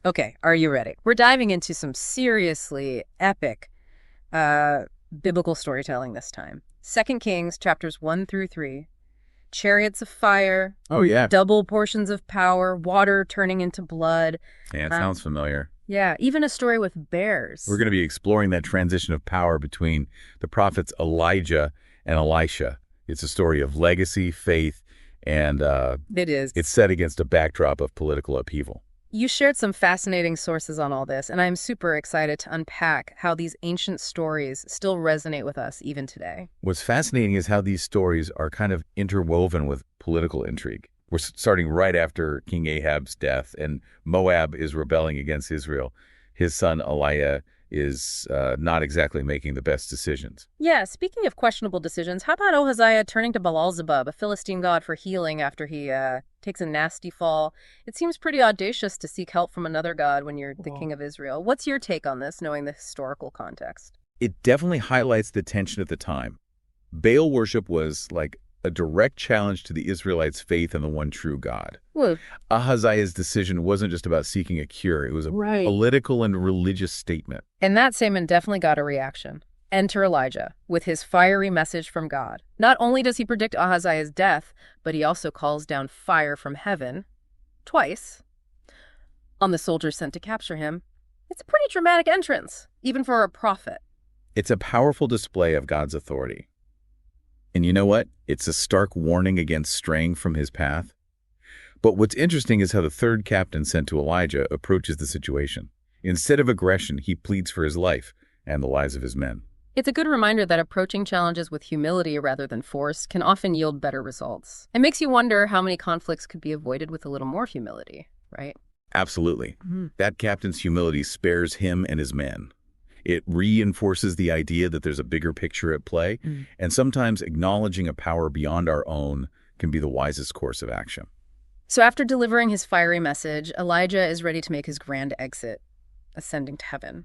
Okay, are you ready? We're diving into some seriously epic uh, biblical storytelling this time. Second Kings chapters 1 through 3. Chariots of fire, Oh, yeah. double portions of power, water turning into blood. Yeah, it Uh, sounds familiar. yeah, even a story with We're bears. going to be exploring that transition of power between the prophets Elijah and Elisha. It's a story of legacy, faith, and It is. it's set against a backdrop of political upheaval. You shared some fascinating sources on all this, and I'm super excited to unpack how these ancient stories still resonate with us even today. What's fascinating is how these stories are kind of interwoven with political intrigue. We're starting right after King Ahab's death, and Moab is rebelling against Israel. His son Eliah is not exactly making the best decisions. Yeah, speaking of questionable decisions, how about Ohaziah turning to Baalzebub, a Philistine god, for healing after he takes a nasty fall? It seems pretty audacious to seek help from another god when you're the king of Israel. What's your take on this, knowing the historical context? It definitely highlights the tension at the time. Baal worship was like a direct challenge to the Israelites' faith in the one true God. Well, Ahaziah's decision wasn't just about seeking a cure, it was a right. political and religious statement. And that statement definitely got a reaction. Enter Elijah with his fiery message from God. Not only does he predict Ahaziah's death, but he also calls down fire from heaven twice on the soldiers sent to capture him. It's a pretty dramatic entrance, even for a prophet. It's a powerful display of God's authority. And you know what? It's a stark warning against straying from his path. But what's interesting is how the third captain sent to Elijah approaches the situation. Instead of aggression, he pleads for his life and the lives of his men. It's a good reminder that approaching challenges with humility rather than force can often yield better results. It makes you wonder how many conflicts could be avoided with a little more humility, right? Absolutely. That captain's humility spares him and his men. It reinforces the idea that there's a bigger picture at play, and sometimes acknowledging a power beyond our own can be the wisest course of action. So after delivering his fiery message, Elijah is ready to make his grand exit, ascending to heaven.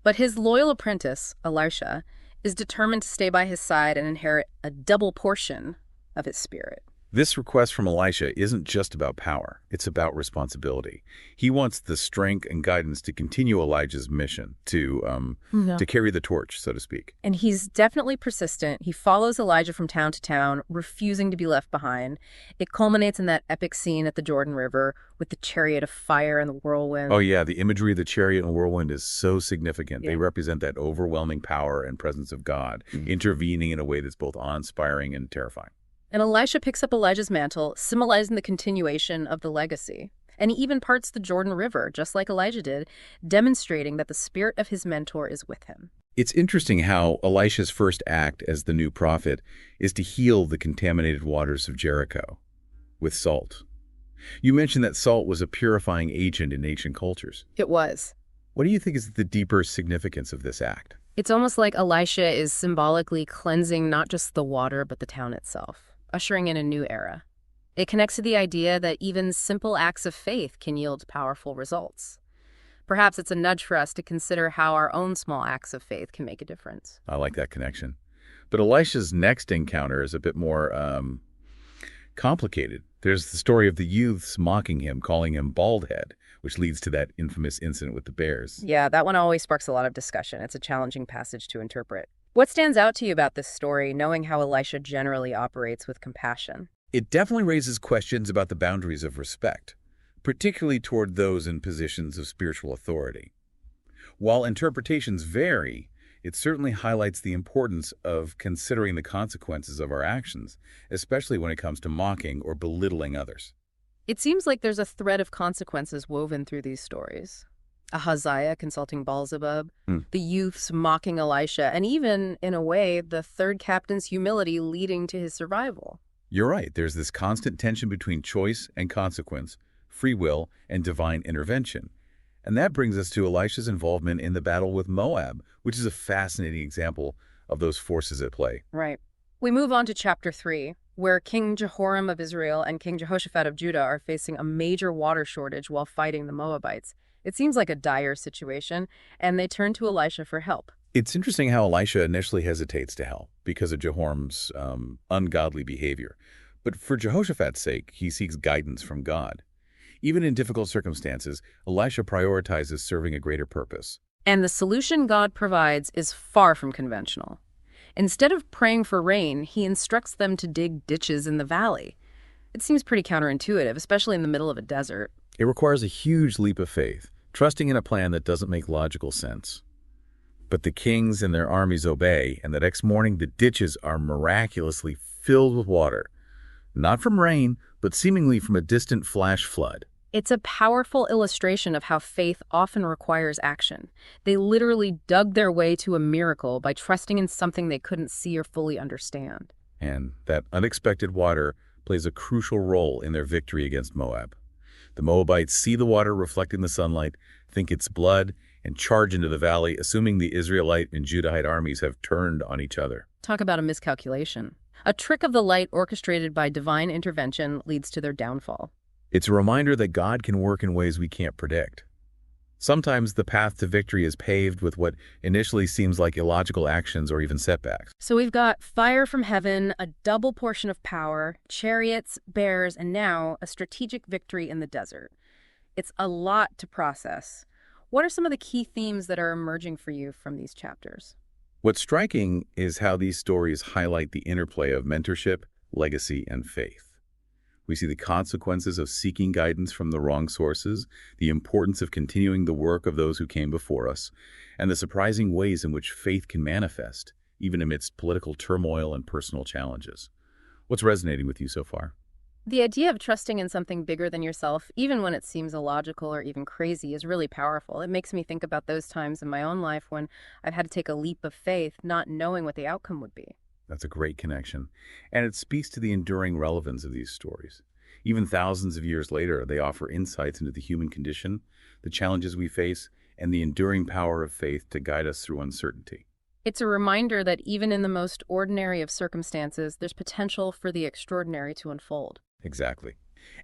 But his loyal apprentice, Elisha, is determined to stay by his side and inherit a double portion of his spirit. This request from Elisha isn't just about power, it's about responsibility. He wants the strength and guidance to continue Elijah's mission, to carry the torch, so to speak. And he's definitely persistent. He follows Elijah from town to town, refusing to be left behind. It culminates in that epic scene at the Jordan River with the chariot of fire and the whirlwind. Oh yeah, the imagery of the chariot and whirlwind is so significant. Yeah. They represent that overwhelming power and presence of God, intervening in a way that's both awe-inspiring and terrifying. And Elisha picks up Elijah's mantle, symbolizing the continuation of the legacy. And he even parts the Jordan River, just like Elijah did, demonstrating that the spirit of his mentor is with him. It's interesting how Elisha's first act as the new prophet is to heal the contaminated waters of Jericho with salt. You mentioned that salt was a purifying agent in ancient cultures. It was. What do you think is the deeper significance of this act? It's almost like Elisha is symbolically cleansing not just the water, but the town itself, ushering in a new era. It connects to the idea that even simple acts of faith can yield powerful results. Perhaps it's a nudge for us to consider how our own small acts of faith can make a difference. I like that connection. But Elisha's next encounter is a bit more complicated. There's the story of the youths mocking him, calling him bald head, which leads to that infamous incident with the bears. Yeah, that one always sparks a lot of discussion. It's a challenging passage to interpret. What stands out to you about this story, knowing how Elisha generally operates with compassion? It definitely raises questions about the boundaries of respect, particularly toward those in positions of spiritual authority. While interpretations vary, it certainly highlights the importance of considering the consequences of our actions, especially when it comes to mocking or belittling others. It seems like there's a thread of consequences woven through these stories. Ahaziah consulting Baalzebub, the youths mocking Elisha, and even, in a way, the third captain's humility leading to his survival. You're right, there's this constant tension between choice and consequence, free will and divine intervention. And that brings us to Elisha's involvement in the battle with Moab, which is a fascinating example of those forces at play. Right. We move on to chapter 3, where King Jehoram of Israel and King Jehoshaphat of Judah are facing a major water shortage while fighting the Moabites. It seems like a dire situation, and they turn to Elisha for help. It's interesting how Elisha initially hesitates to help because of Jehoram's ungodly behavior. But for Jehoshaphat's sake, he seeks guidance from God. Even in difficult circumstances, Elisha prioritizes serving a greater purpose. And the solution God provides is far from conventional. Instead of praying for rain, he instructs them to dig ditches in the valley. It seems pretty counterintuitive, especially in the middle of a desert. It requires a huge leap of faith, trusting in a plan that doesn't make logical sense. But the kings and their armies obey, and the next morning the ditches are miraculously filled with water. Not from rain, but seemingly from a distant flash flood. It's a powerful illustration of how faith often requires action. They literally dug their way to a miracle by trusting in something they couldn't see or fully understand. And that unexpected water plays a crucial role in their victory against Moab. The Moabites see the water reflecting the sunlight, think it's blood, and charge into the valley, assuming the Israelite and Judahite armies have turned on each other. Talk about a miscalculation. A trick of the light orchestrated by divine intervention leads to their downfall. It's a reminder that God can work in ways we can't predict. Sometimes the path to victory is paved with what initially seems like illogical actions or even setbacks. So we've got fire from heaven, a double portion of power, chariots, bears, and now a strategic victory in the desert. It's a lot to process. What are some of the key themes that are emerging for you from these chapters? What's striking is how these stories highlight the interplay of mentorship, legacy, and faith. We see the consequences of seeking guidance from the wrong sources, the importance of continuing the work of those who came before us, and the surprising ways in which faith can manifest, even amidst political turmoil and personal challenges. What's resonating with you so far? The idea of trusting in something bigger than yourself, even when it seems illogical or even crazy, is really powerful. It makes me think about those times in my own life when I've had to take a leap of faith, not knowing what the outcome would be. That's a great connection. And it speaks to the enduring relevance of these stories. Even thousands of years later, they offer insights into the human condition, the challenges we face, and the enduring power of faith to guide us through uncertainty. It's a reminder that even in the most ordinary of circumstances, there's potential for the extraordinary to unfold. Exactly.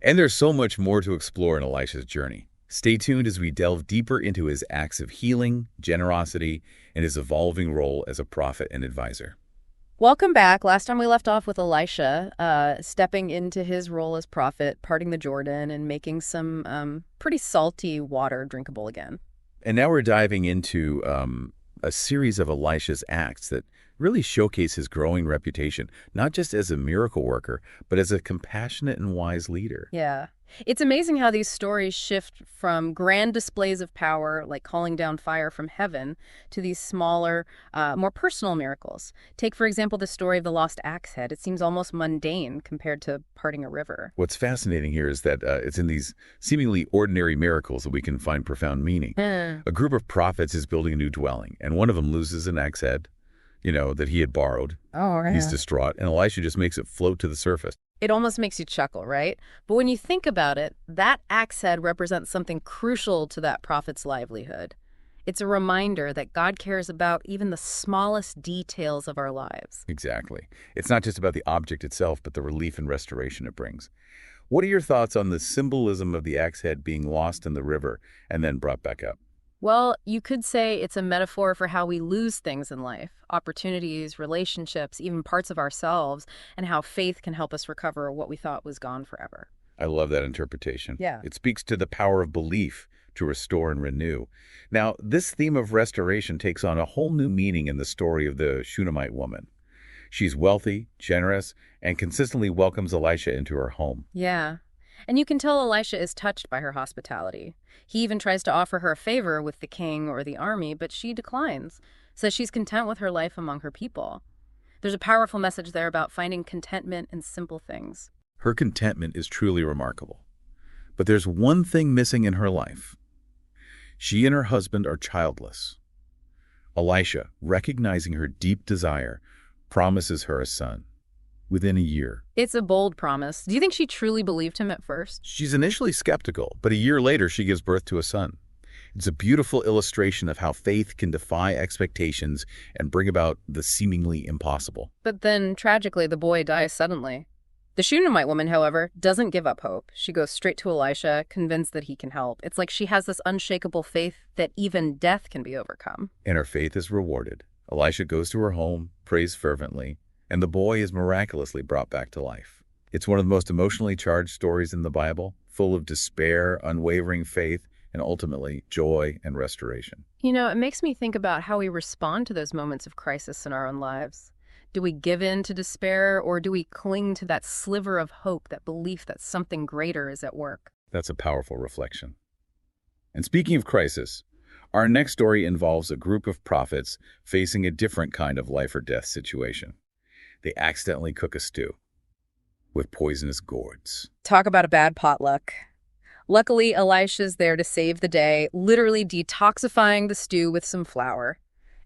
And there's so much more to explore in Elisha's journey. Stay tuned as we delve deeper into his acts of healing, generosity, and his evolving role as a prophet and advisor. Welcome back. Last time we left off with Elisha stepping into his role as prophet, parting the Jordan, and making some pretty salty water drinkable again. And now we're diving into a series of Elisha's acts that really showcase his growing reputation, not just as a miracle worker, but as a compassionate and wise leader. Yeah. It's amazing how these stories shift from grand displays of power, like calling down fire from heaven, to these smaller, more personal miracles. Take, for example, the story of the lost axe head. It seems almost mundane compared to parting a river. What's fascinating here is that it's in these seemingly ordinary miracles that we can find profound meaning. A group of prophets is building a new dwelling, and one of them loses an axe head, that he had borrowed. Oh, right. He's distraught, and Elisha just makes it float to the surface. It almost makes you chuckle, right? But when you think about it, that axe head represents something crucial to that prophet's livelihood. It's a reminder that God cares about even the smallest details of our lives. Exactly. It's not just about the object itself, but the relief and restoration it brings. What are your thoughts on the symbolism of the axe head being lost in the river and then brought back up? Well, you could say it's a metaphor for how we lose things in life, opportunities, relationships, even parts of ourselves, and how faith can help us recover what we thought was gone forever. I love that interpretation. Yeah. It speaks to the power of belief to restore and renew. Now, this theme of restoration takes on a whole new meaning in the story of the Shunammite woman. She's wealthy, generous, and consistently welcomes Elisha into her home. Yeah. And you can tell Elisha is touched by her hospitality. He even tries to offer her a favor with the king or the army, but she declines, says she's content with her life among her people. There's a powerful message there about finding contentment in simple things. Her contentment is truly remarkable. But there's one thing missing in her life. She and her husband are childless. Elisha, recognizing her deep desire, promises her a son. Within a year. It's a bold promise. Do you think she truly believed him at first? She's initially skeptical, but a year later she gives birth to a son. It's a beautiful illustration of how faith can defy expectations and bring about the seemingly impossible. But then, tragically, the boy dies suddenly. The Shunammite woman, however, doesn't give up hope. She goes straight to Elisha, convinced that he can help. It's like she has this unshakable faith that even death can be overcome. And her faith is rewarded. Elisha goes to her home, prays fervently, and the boy is miraculously brought back to life. It's one of the most emotionally charged stories in the Bible, full of despair, unwavering faith, and ultimately joy and restoration. You know, it makes me think about how we respond to those moments of crisis in our own lives. Do we give in to despair, or do we cling to that sliver of hope, that belief that something greater is at work? That's a powerful reflection. And speaking of crisis, our next story involves a group of prophets facing a different kind of life or death situation. They accidentally cook a stew with poisonous gourds. Talk about a bad potluck. Luckily, Elisha's there to save the day, literally detoxifying the stew with some flour.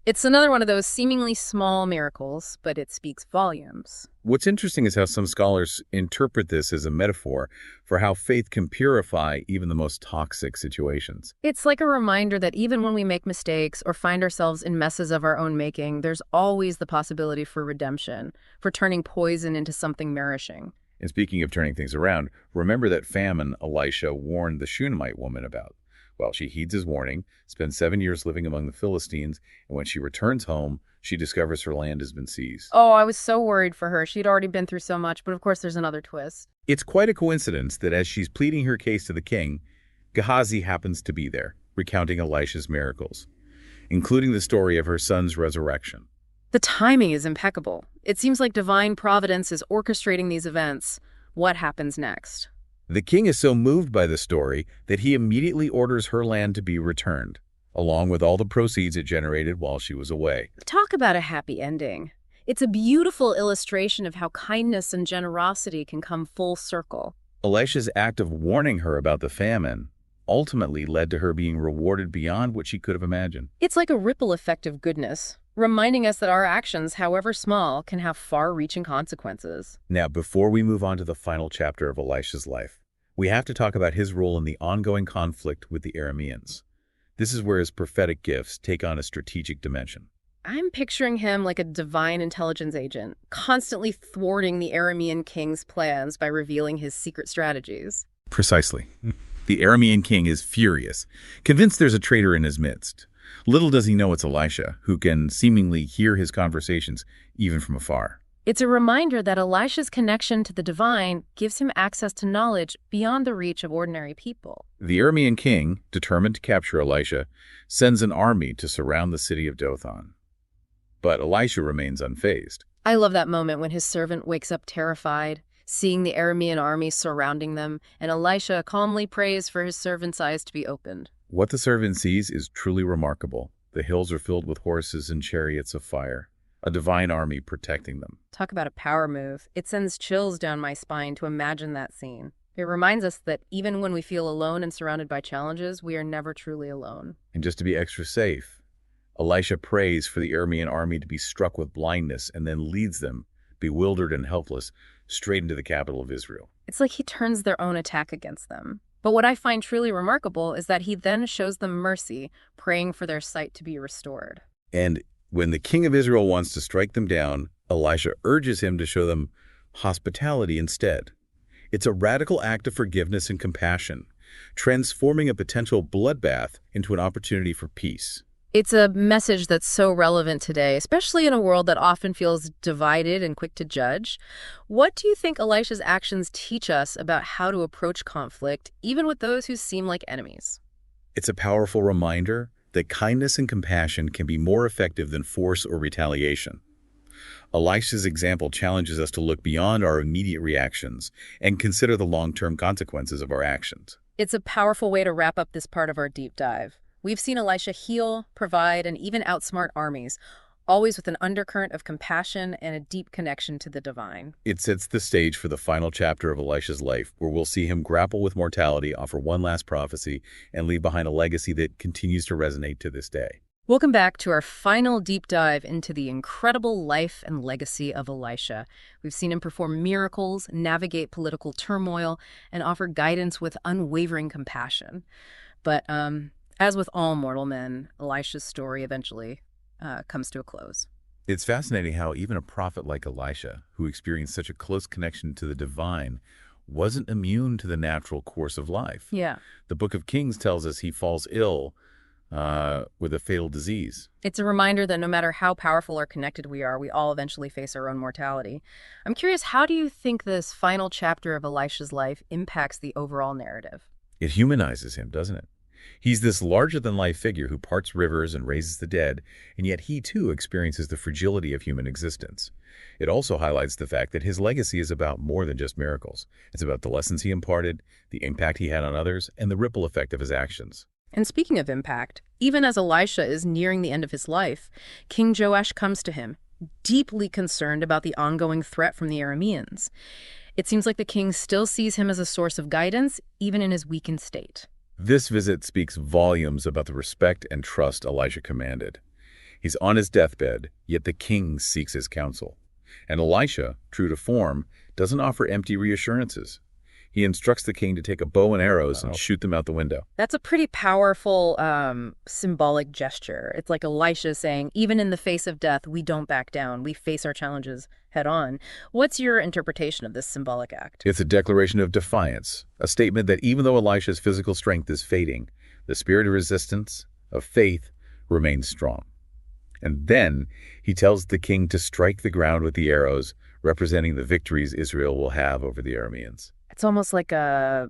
It's another one of those seemingly small miracles, but it speaks volumes. What's interesting is how some scholars interpret this as a metaphor for how faith can purify even the most toxic situations. It's like a reminder that even when we make mistakes or find ourselves in messes of our own making, there's always the possibility for redemption, for turning poison into something nourishing. And speaking of turning things around, remember that famine Elisha warned the Shunammite woman about. Well, she heeds his warning, spends 7 years living among the Philistines, and when she returns home, she discovers her land has been seized. Oh, I was so worried for her. She'd already been through so much, but of course there's another twist. It's quite a coincidence that as she's pleading her case to the king, Gehazi happens to be there, recounting Elisha's miracles, including the story of her son's resurrection. The timing is impeccable. It seems like divine providence is orchestrating these events. What happens next? The king is so moved by the story that he immediately orders her land to be returned, along with all the proceeds it generated while she was away. Talk about a happy ending. It's a beautiful illustration of how kindness and generosity can come full circle. Elisha's act of warning her about the famine ultimately led to her being rewarded beyond what she could have imagined. It's like a ripple effect of goodness, reminding us that our actions, however small, can have far-reaching consequences. Now, before we move on to the final chapter of Elisha's life, we have to talk about his role in the ongoing conflict with the Arameans. This is where his prophetic gifts take on a strategic dimension. I'm picturing him like a divine intelligence agent, constantly thwarting the Aramean king's plans by revealing his secret strategies. Precisely. The Aramean king is furious, convinced there's a traitor in his midst. Little does he know it's Elisha, who can seemingly hear his conversations even from afar. It's a reminder that Elisha's connection to the divine gives him access to knowledge beyond the reach of ordinary people. The Aramean king, determined to capture Elisha, sends an army to surround the city of Dothan. But Elisha remains unfazed. I love that moment when his servant wakes up terrified, seeing the Aramean army surrounding them, and Elisha calmly prays for his servant's eyes to be opened. What the servant sees is truly remarkable. The hills are filled with horses and chariots of fire, a divine army protecting them. Talk about a power move. It sends chills down my spine to imagine that scene. It reminds us that even when we feel alone and surrounded by challenges, we are never truly alone. And just to be extra safe, Elisha prays for the Aramean army to be struck with blindness and then leads them, bewildered and helpless, straight into the capital of Israel. It's like he turns their own attack against them. But what I find truly remarkable is that he then shows them mercy, praying for their sight to be restored. And when the king of Israel wants to strike them down, Elisha urges him to show them hospitality instead. It's a radical act of forgiveness and compassion, transforming a potential bloodbath into an opportunity for peace. It's a message that's so relevant today, especially in a world that often feels divided and quick to judge. What do you think Elisha's actions teach us about how to approach conflict, even with those who seem like enemies? It's a powerful reminder that kindness and compassion can be more effective than force or retaliation. Elisha's example challenges us to look beyond our immediate reactions and consider the long-term consequences of our actions. It's a powerful way to wrap up this part of our deep dive. We've seen Elisha heal, provide, and even outsmart armies, always with an undercurrent of compassion and a deep connection to the divine. It sets the stage for the final chapter of Elisha's life, where we'll see him grapple with mortality, offer one last prophecy, and leave behind a legacy that continues to resonate to this day. Welcome back to our final deep dive into the incredible life and legacy of Elisha. We've seen him perform miracles, navigate political turmoil, and offer guidance with unwavering compassion. But as with all mortal men, Elisha's story eventually comes to a close. It's fascinating how even a prophet like Elisha, who experienced such a close connection to the divine, wasn't immune to the natural course of life. Yeah. The Book of Kings tells us he falls ill, with a fatal disease. It's a reminder that no matter how powerful or connected we are, we all eventually face our own mortality. I'm curious, how do you think this final chapter of Elisha's life impacts the overall narrative? It humanizes him, doesn't it? He's this larger-than-life figure who parts rivers and raises the dead, and yet he too experiences the fragility of human existence. It also highlights the fact that his legacy is about more than just miracles. It's about the lessons he imparted, the impact he had on others, and the ripple effect of his actions. And speaking of impact, even as Elisha is nearing the end of his life, King Joash comes to him, deeply concerned about the ongoing threat from the Arameans. It seems like the king still sees him as a source of guidance, even in his weakened state. This visit speaks volumes about the respect and trust Elisha commanded. He's on his deathbed, yet the king seeks his counsel. And Elisha, true to form, doesn't offer empty reassurances. He instructs the king to take a bow and arrows and shoot them out the window. That's a pretty powerful symbolic gesture. It's like Elisha saying, even in the face of death, we don't back down. We face our challenges head on. What's your interpretation of this symbolic act? It's a declaration of defiance, a statement that even though Elisha's physical strength is fading, the spirit of resistance, of faith, remains strong. And then he tells the king to strike the ground with the arrows, representing the victories Israel will have over the Arameans. It's almost like a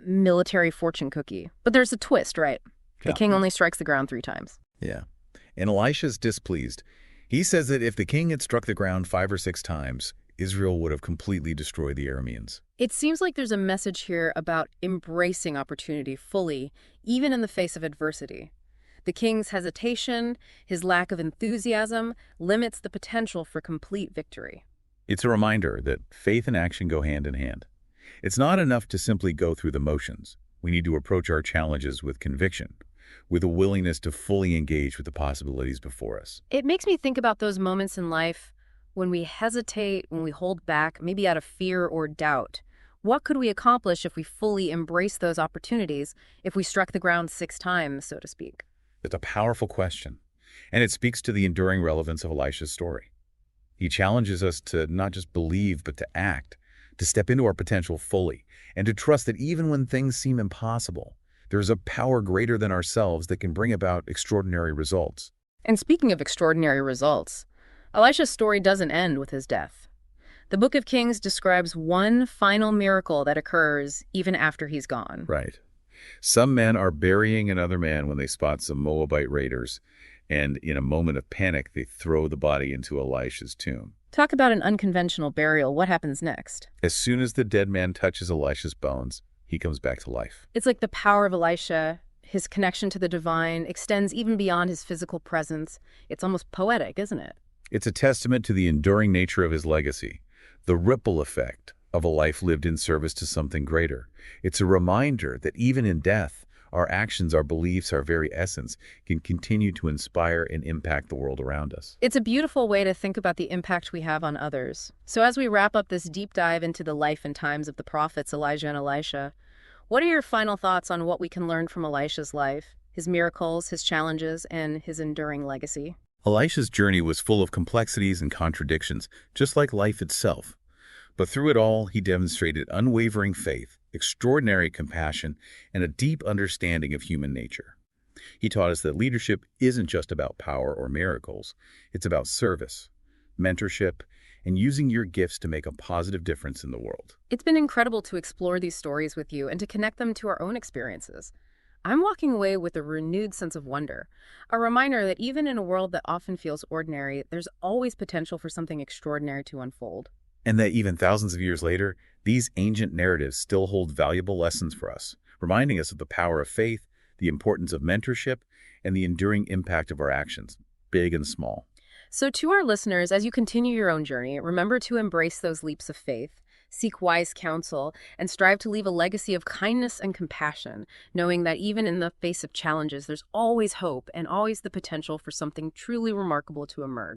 military fortune cookie. But there's a twist, right? The king only strikes the ground 3 times. Yeah. And Elisha's displeased. He says that if the king had struck the ground 5 or 6 times, Israel would have completely destroyed the Arameans. It seems like there's a message here about embracing opportunity fully, even in the face of adversity. The king's hesitation, his lack of enthusiasm, limits the potential for complete victory. It's a reminder that faith and action go hand in hand. It's not enough to simply go through the motions. We need to approach our challenges with conviction, with a willingness to fully engage with the possibilities before us. It makes me think about those moments in life when we hesitate, when we hold back, maybe out of fear or doubt. What could we accomplish if we fully embrace those opportunities, if we struck the ground 6 times, so to speak? It's a powerful question, and it speaks to the enduring relevance of Elisha's story. He challenges us to not just believe, but to act, to step into our potential fully, and to trust that even when things seem impossible, there's a power greater than ourselves that can bring about extraordinary results. And speaking of extraordinary results, Elisha's story doesn't end with his death. The Book of Kings describes one final miracle that occurs even after he's gone. Right. Some men are burying another man when they spot some Moabite raiders, and in a moment of panic, they throw the body into Elisha's tomb. Talk about an unconventional burial. What happens next? As soon as the dead man touches Elisha's bones, he comes back to life. It's like the power of Elisha, his connection to the divine, extends even beyond his physical presence. It's almost poetic, isn't it? It's a testament to the enduring nature of his legacy, the ripple effect of a life lived in service to something greater. It's a reminder that even in death, our actions, our beliefs, our very essence can continue to inspire and impact the world around us. It's a beautiful way to think about the impact we have on others. So as we wrap up this deep dive into the life and times of the prophets Elijah and Elisha, what are your final thoughts on what we can learn from Elisha's life, his miracles, his challenges, and his enduring legacy? Elisha's journey was full of complexities and contradictions, just like life itself. But through it all, he demonstrated unwavering faith, extraordinary compassion, and a deep understanding of human nature. He taught us that leadership isn't just about power or miracles. It's about service, mentorship, and using your gifts to make a positive difference in the world. It's been incredible to explore these stories with you and to connect them to our own experiences. I'm walking away with a renewed sense of wonder, a reminder that even in a world that often feels ordinary, there's always potential for something extraordinary to unfold. And that even thousands of years later, these ancient narratives still hold valuable lessons for us, reminding us of the power of faith, the importance of mentorship, and the enduring impact of our actions, big and small. So to our listeners, as you continue your own journey, remember to embrace those leaps of faith, seek wise counsel, and strive to leave a legacy of kindness and compassion, knowing that even in the face of challenges, there's always hope and always the potential for something truly remarkable to emerge.